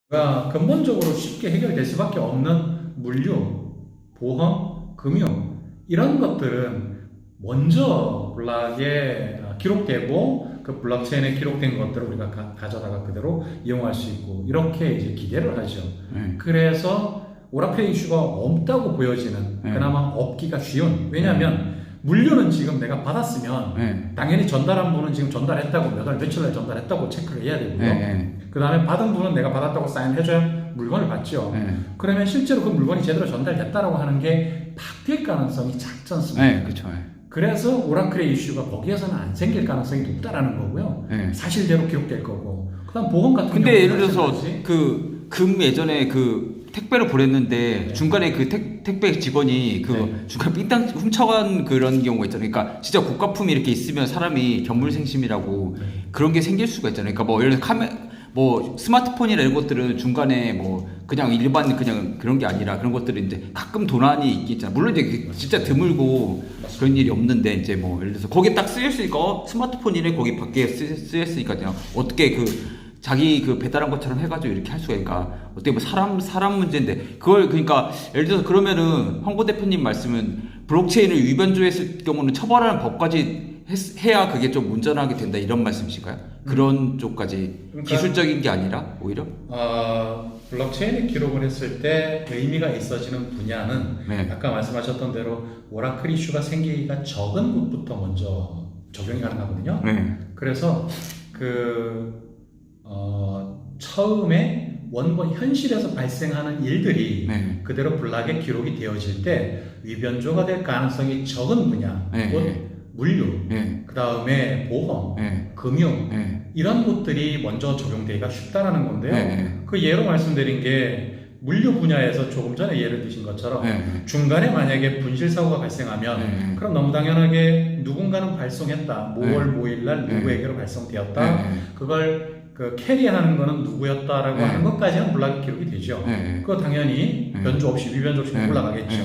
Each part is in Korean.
가 근본적으로 쉽게 해결될 수밖에 없는 물류, 보험, 금융 이런 것들은 먼저 블록에 기록되고 그 블록체인에 기록된 것들을 우리가 가져다가 그대로 이용할 수 있고 이렇게 이제 기대를 하죠. 그래서 오라클 이슈가 없다고 보여지는 그나마 없기가 쉬운 왜냐하면 물류는 지금 내가 받았으면 당연히 전달한 분은 지금 전달했다고 몇 월 며칠 날 전달했다고 체크를 해야 되고요. 그 다음에 받은 분은 내가 받았다고 사인해줘야 물건을 받죠. 그러면 실제로 그 물건이 제대로 전달됐다라고 하는 게 바뀔 가능성이 작지 않습니까? 그렇죠. 그래서 오라클의 이슈가 거기에서는 안 생길 가능성이 높다라는 거고요. 사실대로 기록될 거고. 그다음 보험 같은 경우. 근데 예를 들어서 금 예전에 택배를 보냈는데 중간에 택배 직원이 중간 삥땅 훔쳐간 그런 경우가 있잖아요. 그러니까 진짜 고가품이 이렇게 있으면 사람이 견물생심이라고 그런 게 생길 수가 있잖아요. 그러니까 뭐 예를 들어서 스마트폰이나 이런 것들은 중간에 그냥 일반 그냥 그런 게 아니라 그런 것들은 이제 가끔 도난이 있겠잖아. 물론 이제 진짜 드물고 그런 일이 없는데 이제 예를 들어서 거기에 딱 쓰였으니까 스마트폰이래 거기 밖에 쓰였으니까 그냥 어떻게 자기 배달한 것처럼 해가지고 이렇게 할 수가 있으니까 어떻게 사람 문제인데 그걸 그러니까 예를 들어서 그러면은 황보 대표님 말씀은 블록체인을 위변조했을 경우는 처벌하는 법까지 해야 그게 좀 온전하게 된다 이런 말씀이실까요? 그런 쪽까지 그러니까, 기술적인 게 아니라 오히려? 블록체인에 기록을 했을 때 의미가 있어지는 분야는 아까 말씀하셨던 대로 오라클 이슈가 생기기가 적은 곳부터 먼저 적용이 가능하거든요. 그래서 처음에 원본 현실에서 발생하는 일들이 그대로 블록에 기록이 되어질 때 위변조가 될 가능성이 적은 분야, 물류, 그 다음에 보험, 금융 이런 것들이 먼저 적용되기가 쉽다라는 건데요. 그 예로 말씀드린 게 물류 분야에서 조금 전에 예를 드신 것처럼 중간에 만약에 분실사고가 발생하면 그럼 너무 당연하게 누군가는 발송했다. 뭐월 뭐일날 누구에게로 발송되었다. 그걸 캐리하는 거는 누구였다라고 하는 것까지는 블록에 기록이 되죠. 그거 당연히 변조 없이 위변조 없이 올라가겠죠.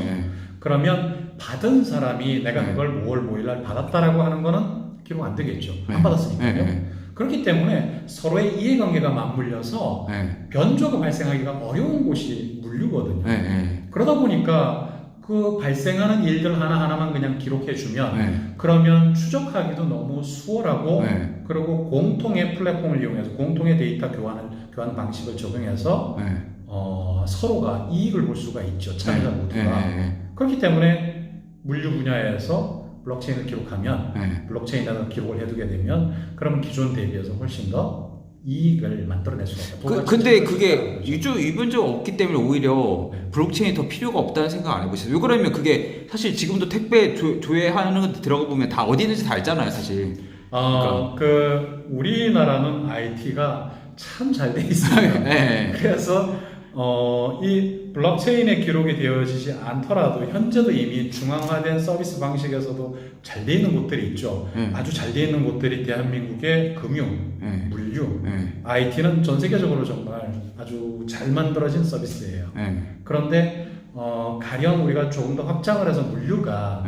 그러면 받은 사람이 내가 그걸 뭐월 뭐일날 받았다라고 하는 거는 기록 안 되겠죠. 안 받았으니까요. 그렇기 때문에 서로의 이해관계가 맞물려서 변조가 발생하기가 어려운 곳이 물류거든요. 그러다 보니까 그 발생하는 일들 하나하나만 그냥 기록해주면 그러면 추적하기도 너무 수월하고 그리고 공통의 플랫폼을 이용해서 공통의 데이터 교환 방식을 적용해서 서로가 이익을 볼 수가 있죠. 참여자 모두가. 그렇기 때문에 물류 분야에서 블록체인을 기록하면 블록체인에다 기록을 해두게 되면 그러면 기존 대비해서 훨씬 더 이익을 만들어낼 수가 있다. 근데 그게 위변조가 없기 때문에 오히려 블록체인이 더 필요가 없다는 생각 안 해보셨어요? 왜 그러면 그게 사실 지금도 택배 조회하는 거 들어가 보면 다 어디든지 다 알잖아요, 사실. 우리나라는 IT가 참 잘 돼 있어요. 그래서 이 블록체인에 기록이 되어지지 않더라도 현재도 이미 중앙화된 서비스 방식에서도 잘 돼 있는 곳들이 있죠. 아주 잘 돼 있는 곳들이 대한민국의 금융, 물류, IT는 전 세계적으로 정말 아주 잘 만들어진 서비스예요. 그런데 가령 우리가 조금 더 확장을 해서 물류가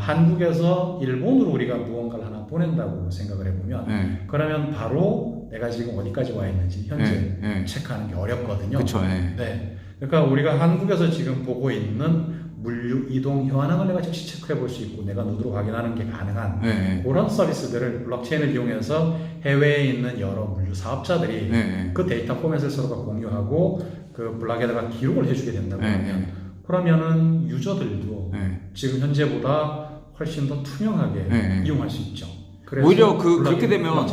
한국에서 일본으로 우리가 무언가를 하나 보낸다고 생각을 해보면 그러면 바로 내가 지금 어디까지 와 있는지 현재 체크하는 게 어렵거든요. 그쵸, 그러니까 우리가 한국에서 지금 보고 있는 물류 이동 현황을 내가 즉시 체크해 볼 수 있고 내가 눈으로 확인하는 게 가능한 그런 서비스들을 블록체인을 이용해서 해외에 있는 여러 물류 사업자들이 그 데이터 포맷을 서로가 공유하고 그 블록에다가 기록을 해주게 된다고 하면 그러면은 유저들도 지금 현재보다 훨씬 더 투명하게 이용할 수 있죠. 오히려 그렇게 되면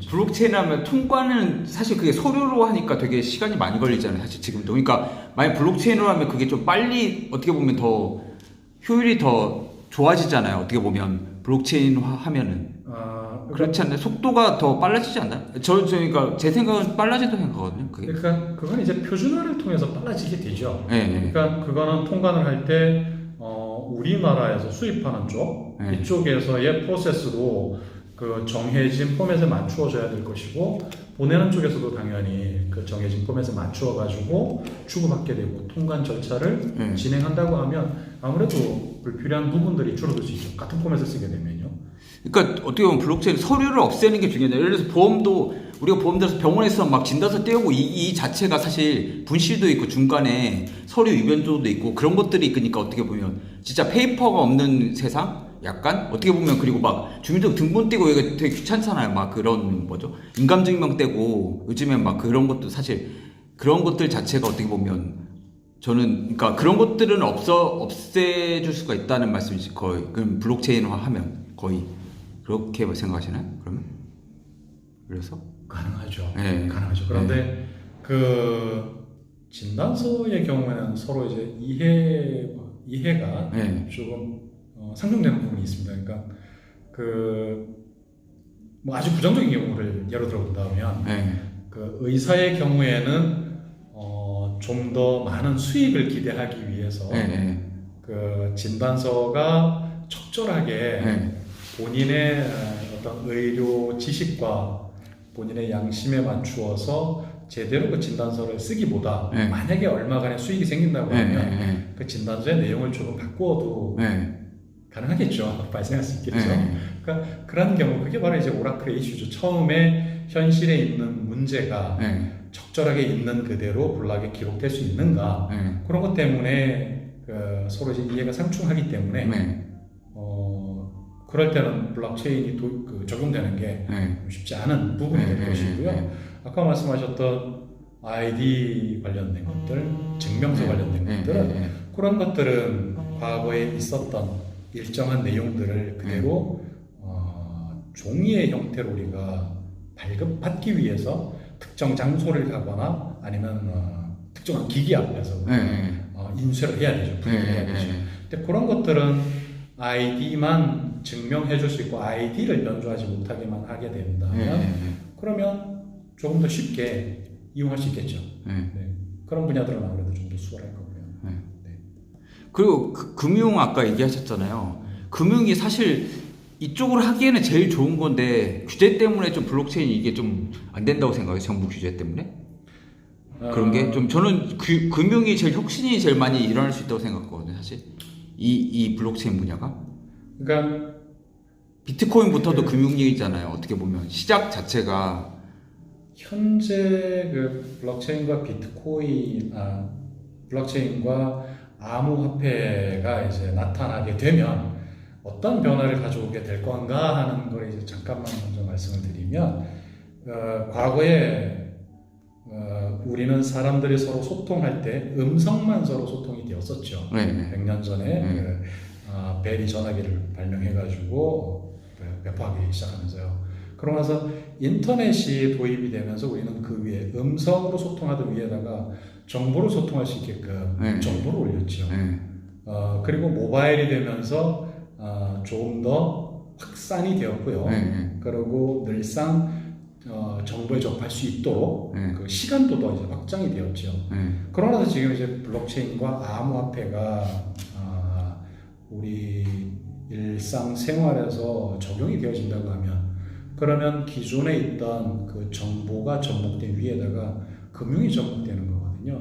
블록체인 하면 통과는 사실 그게 서류로 하니까 되게 시간이 많이 걸리잖아요. 사실 지금도. 그러니까 만약 블록체인으로 하면 그게 좀 빨리 어떻게 보면 더 효율이 더 좋아지잖아요. 어떻게 보면 블록체인화 하면은. 그렇지 않나요? 속도가 더 빨라지지 않나요? 그러니까 제 생각은 빨라진다고 생각하거든요. 그게. 그러니까 그건 이제 표준화를 통해서 빨라지게 되죠. 그러니까 그거는 통관을 할 때 우리나라에서 수입하는 쪽 이쪽에서의 프로세스로 그 정해진 포맷에 맞추어져야 될 것이고 보내는 쪽에서도 당연히 그 정해진 포맷에 맞추어 가지고 주고받게 되고 통관 절차를 진행한다고 하면 아무래도 불필요한 부분들이 줄어들 수 있죠. 같은 포맷을 쓰게 되면요. 그러니까 어떻게 보면 블록체인 서류를 없애는 게 중요해요. 예를 들어서 보험도 우리가 보험 들어서 병원에서 막 진단서 떼우고 이 자체가 사실 분실도 있고 중간에 서류 위변조도 있고 그런 것들이 있으니까 어떻게 보면 진짜 페이퍼가 없는 세상? 약간 어떻게 보면 그리고 막 주민등록 등본 떼고 이게 되게 귀찮잖아요. 막 그런 뭐죠? 인감증명 떼고 요즘엔 막 그런 것도 사실 그런 것들 자체가 어떻게 보면 저는 그러니까 그런 것들은 없애줄 수가 있다는 말씀이지 거의 그럼 블록체인화하면 거의 그렇게 생각하시나요? 그러면 그래서 가능하죠. 네. 가능하죠. 그런데 네. 그 진단서의 경우에는 서로 이제 이해가 네. 조금 상충되는 부분이 있습니다. 그러니까 뭐 아주 부정적인 경우를 예로 들어 본다면 네. 그 의사의 경우에는 좀 더 많은 수익을 기대하기 위해서 네. 그 진단서가 적절하게 네. 본인의 어떤 의료 지식과 본인의 양심에 맞추어서 제대로 그 진단서를 쓰기보다 네. 만약에 얼마간의 수익이 생긴다고 네. 하면 네. 그 진단서의 내용을 조금 바꾸어도 네. 가능하겠죠. 발생할 수 있겠죠. 네. 그러니까 그런 경우 그게 바로 이제 오라클의 이슈죠. 처음에 현실에 있는 문제가 네. 적절하게 있는 그대로 블록에 기록될 수 있는가 네. 그런 것 때문에 서로 이제 이해가 상충하기 때문에 네. 그럴 때는 블록체인이 적용되는 게 쉽지 않은 부분이 될 것이고요. 아까 말씀하셨던 ID 관련된 것들, 증명서 관련된 것들은 그런 것들은 과거에 있었던 일정한 내용들을 그대로 종이의 형태로 우리가 발급받기 위해서 특정 장소를 가거나 아니면 특정한 기기 앞에서 인쇄를 해야 되죠. 해야 되죠. 근데 그런 것들은 아이디만 증명해 줄 수 있고 아이디를 변조하지 못하게만 하게 된다면 그러면 조금 더 쉽게 이용할 수 있겠죠. 네. 그런 분야들은 아무래도 좀 더 수월할 거고요. 네. 그리고 금융 아까 얘기하셨잖아요. 금융이 사실 이쪽으로 하기에는 제일 좋은 건데 규제 때문에 좀 블록체인이 이게 좀 안 된다고 생각해요. 정부 규제 때문에 그런 게 좀 저는 금융이 제일 혁신이 제일 많이 일어날 수 있다고 생각하거든요. 사실 이 블록체인 분야가 그러니까 비트코인부터도 금융이잖아요. 어떻게 보면 시작 자체가 현재 그 블록체인과 암호화폐가 이제 나타나게 되면 어떤 변화를 가져오게 될 건가 하는 걸 이제 잠깐만 먼저 말씀을 드리면 과거에 우리는 사람들이 서로 소통할 때 음성만 서로 소통이 되었었죠. 100년 전에 벨이 전화기를 발명해가지고 배포하기 시작하면서요. 그러고 나서 인터넷이 도입이 되면서 우리는 그 위에 음성으로 소통하던 위에다가 정보를 소통할 수 있게끔 정보를 올렸죠. 그리고 모바일이 되면서 조금 더 확산이 되었고요. 그리고 늘상 정보에 접할 수 있도록 그 시간도 더 이제 확장이 되었죠. 그러고 나서 지금 이제 블록체인과 암호화폐가 우리 일상 생활에서 적용이 되어진다고 하면 그러면 기존에 있던 그 정보가 접목된 위에다가 금융이 접목되는 거거든요.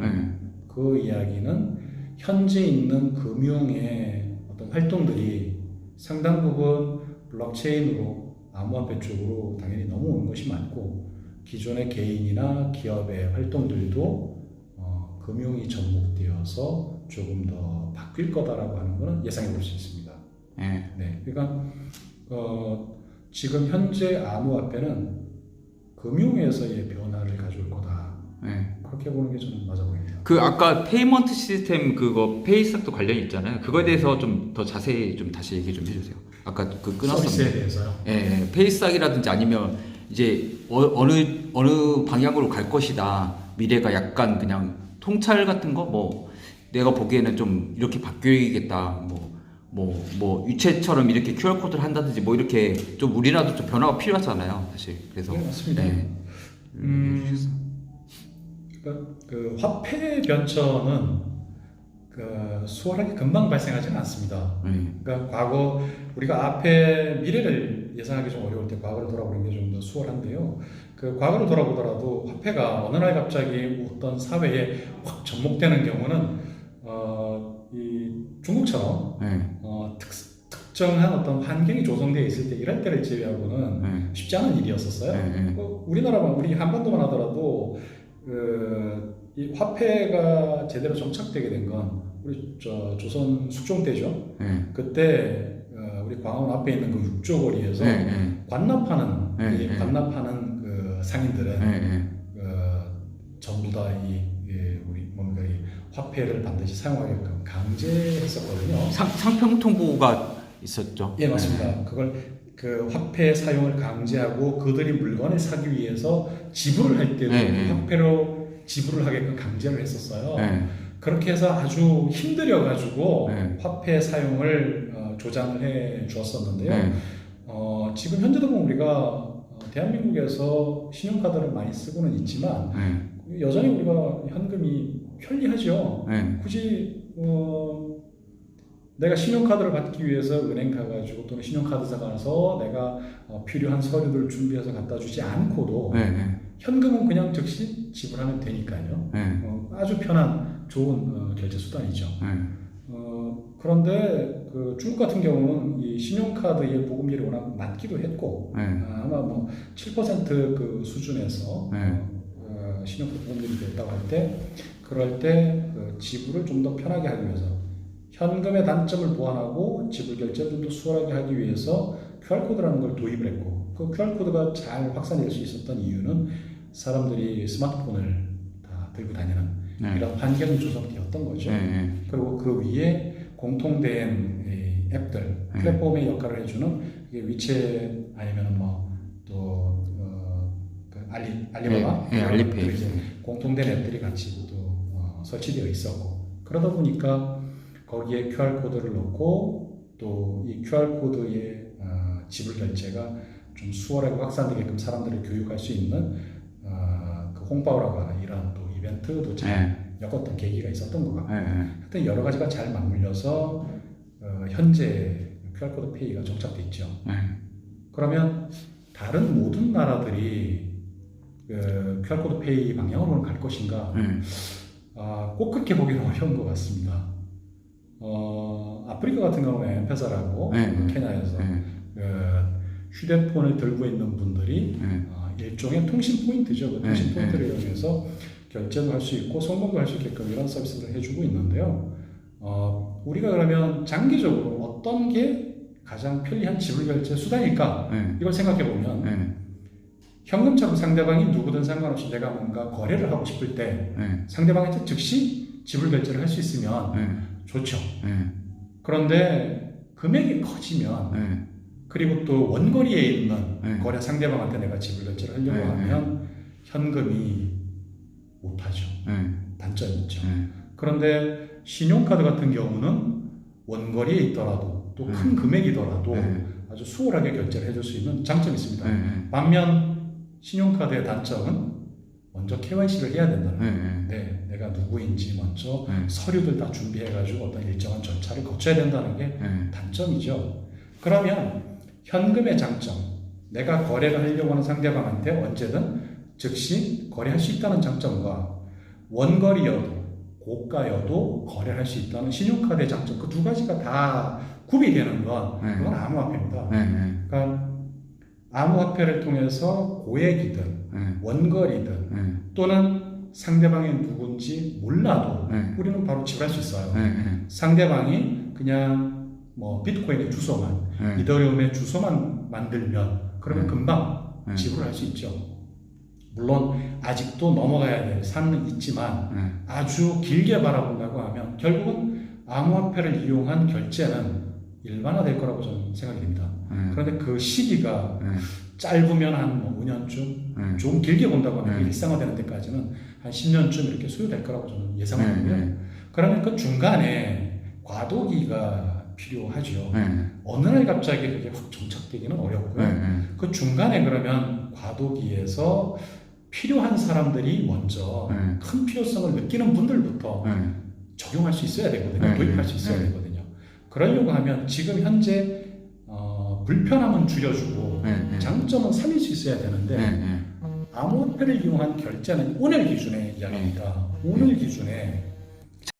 그 이야기는 현재 있는 금융의 어떤 활동들이 상당 부분 블록체인으로 암호화폐 쪽으로 당연히 넘어오는 것이 맞고 기존의 개인이나 기업의 활동들도 금융이 접목되어서 조금 더 바뀔 거다라고 하는 것은 예상해 볼 수 있습니다. 네, 그러니까 지금 현재 암호화폐는 금융에서의 변화를 가져올 거다. 그렇게 보는 게 저는 맞아 보입니다. 그 아까 페이먼트 시스템 그거 페이스도 관련이 있잖아요. 그거에 대해서 좀 더 자세히 좀 다시 얘기 좀 해주세요. 아까 그 끊었었는데. 서비스에 대해서요. 페이스학이라든지 아니면 이제 어느 방향으로 갈 것이다. 미래가 약간 그냥 통찰 같은 거 뭐 내가 보기에는 좀 이렇게 바뀌겠다. 뭐 유채처럼 이렇게 QR 코드를 한다든지 뭐 이렇게 좀 우리나라도 좀 변화가 필요하잖아요. 사실 그래서. 네, 맞습니다. 그 화폐 변천은 수월하게 금방 발생하지는 않습니다. 그러니까 과거 우리가 앞에 미래를 예상하기 좀 어려울 때 과거를 돌아보는 게 좀 더 수월한데요. 그 과거를 돌아보더라도 화폐가 어느 날 갑자기 어떤 사회에 확 접목되는 경우는 이 중국처럼 특정한 어떤 환경이 조성되어 있을 때 이럴 때를 제외하고는 쉽지 않은 일이었었어요. 우리나라만 우리 한반도만 하더라도 이 화폐가 제대로 정착되게 된 건 우리 조선 숙종 때죠. 그때 우리 광화문 앞에 있는 그 육조거리에서 관납하는 관납하는 그 상인들은 전부 다 우리 뭔가 이 화폐를 반드시 사용하게끔 강제했었거든요. 상평통보가 있었죠. 예, 맞습니다. 그걸 그 화폐 사용을 강제하고 그들이 물건을 사기 위해서 지불을 할 때도 그 화폐로 지불을 하게끔 강제를 했었어요. 그렇게 해서 아주 힘들여가지고 화폐 사용을 조장을 해 주었었는데요. 지금 현재도 보면 우리가 대한민국에서 신용카드를 많이 쓰고는 있지만 여전히 우리가 현금이 편리하죠. 굳이 내가 신용카드를 받기 위해서 은행 가가지고 또는 신용카드사 가서 내가 필요한 서류들을 준비해서 갖다 주지 않고도 현금은 그냥 즉시 지불하면 되니까요. 아주 편한 좋은 결제 수단이죠. 그런데 그 중국 같은 경우는 이 신용카드의 보급률이 워낙 낮기도 했고 아마 뭐 7% 그 수준에서 신용카드 보급률이 됐다고 할 때 그럴 때 그 지불을 좀 더 편하게 하기 위해서 현금의 단점을 보완하고 지불 결제를 좀 더 수월하게 하기 위해서 QR코드라는 걸 도입을 했고 그 QR코드가 잘 확산될 수 있었던 이유는 사람들이 스마트폰을 다 들고 다니는 이런 환경이 조성되었던 거죠. 그리고 그 위에 공통된 앱들, 플랫폼의 역할을 해주는 이게 위챗 아니면 뭐또 알리바바, 알리페이 공통된 앱들이 같이 또 설치되어 있었고 그러다 보니까 거기에 QR 코드를 넣고 또 이 QR 코드의 지불 결제가 좀 수월하게 확산되게끔 사람들을 교육할 수 있는 그 홍바오라고 하는 이런 또 이벤트도 잘 엮었던 계기가 있었던 것 같고 하여튼 여러 가지가 잘 맞물려서 현재 QR코드 페이가 정착돼 있죠. 그러면 다른 모든 나라들이 QR코드 페이 방향으로는 갈 것인가? 꼭 그렇게 보기는 어려운 것 같습니다. 아프리카 같은 경우에 엠페사라고 케냐에서 휴대폰을 들고 있는 분들이 일종의 통신 포인트죠. 그 통신 포인트를 이용해서 결제도 할 수 있고 송금도 할 수 있게끔 이런 서비스를 해주고 있는데요. 우리가 그러면 장기적으로 어떤 게 가장 편리한 지불 결제 수단일까? 이걸 생각해 보면 현금처럼 상대방이 누구든 상관없이 내가 뭔가 거래를 하고 싶을 때 상대방한테 즉시 지불 결제를 할 수 있으면 좋죠. 그런데 금액이 커지면 그리고 또 원거리에 있는 거래 상대방한테 내가 지불 결제를 하려고 하면 현금이 못하죠. 단점이 있죠. 그런데 신용카드 같은 경우는 원거리에 있더라도 또 큰 금액이더라도 아주 수월하게 결제를 해줄 수 있는 장점이 있습니다. 반면 신용카드의 단점은 먼저 KYC를 해야 된다는 네, 내가 누구인지 먼저 서류들 다 준비해가지고 어떤 일정한 절차를 거쳐야 된다는 게 단점이죠. 그러면 현금의 장점, 내가 거래를 하려고 하는 상대방한테 언제든 즉시 거래할 수 있다는 장점과 원거리여도 고가여도 거래할 수 있다는 신용카드의 장점, 그 두 가지가 다 구비되는 건 그건 암호화폐입니다. 그러니까 암호화폐를 통해서 고액이든 원거리든 또는 상대방이 누군지 몰라도 우리는 바로 지불할 수 있어요. 상대방이 그냥 뭐 비트코인의 주소만 이더리움의 주소만 만들면 그러면 금방 지불할 수 있죠. 물론 아직도 넘어가야 될 산은 있지만 아주 길게 바라본다고 하면 결국은 암호화폐를 이용한 결제는 일반화될 거라고 저는 생각이 됩니다. 그런데 그 시기가 짧으면 한 5년쯤, 좀 길게 본다고 하면 일상화되는 데까지는 한 10년쯤 이렇게 소요될 거라고 저는 예상하고요. 그러면 그 중간에 과도기가 필요하죠. 어느 날 갑자기 그게 확 정착되기는 어렵고요. 그 중간에 그러면 과도기에서 필요한 사람들이 먼저 큰 필요성을 느끼는 분들부터 적용할 수 있어야 되거든요. 도입할 수 있어야 되거든요. 그러려고 하면 지금 현재 불편함은 줄여주고 장점은 살릴 수 있어야 되는데 암호화폐를 이용한 결제는 오늘 기준의 이야기입니다. 오늘 기준에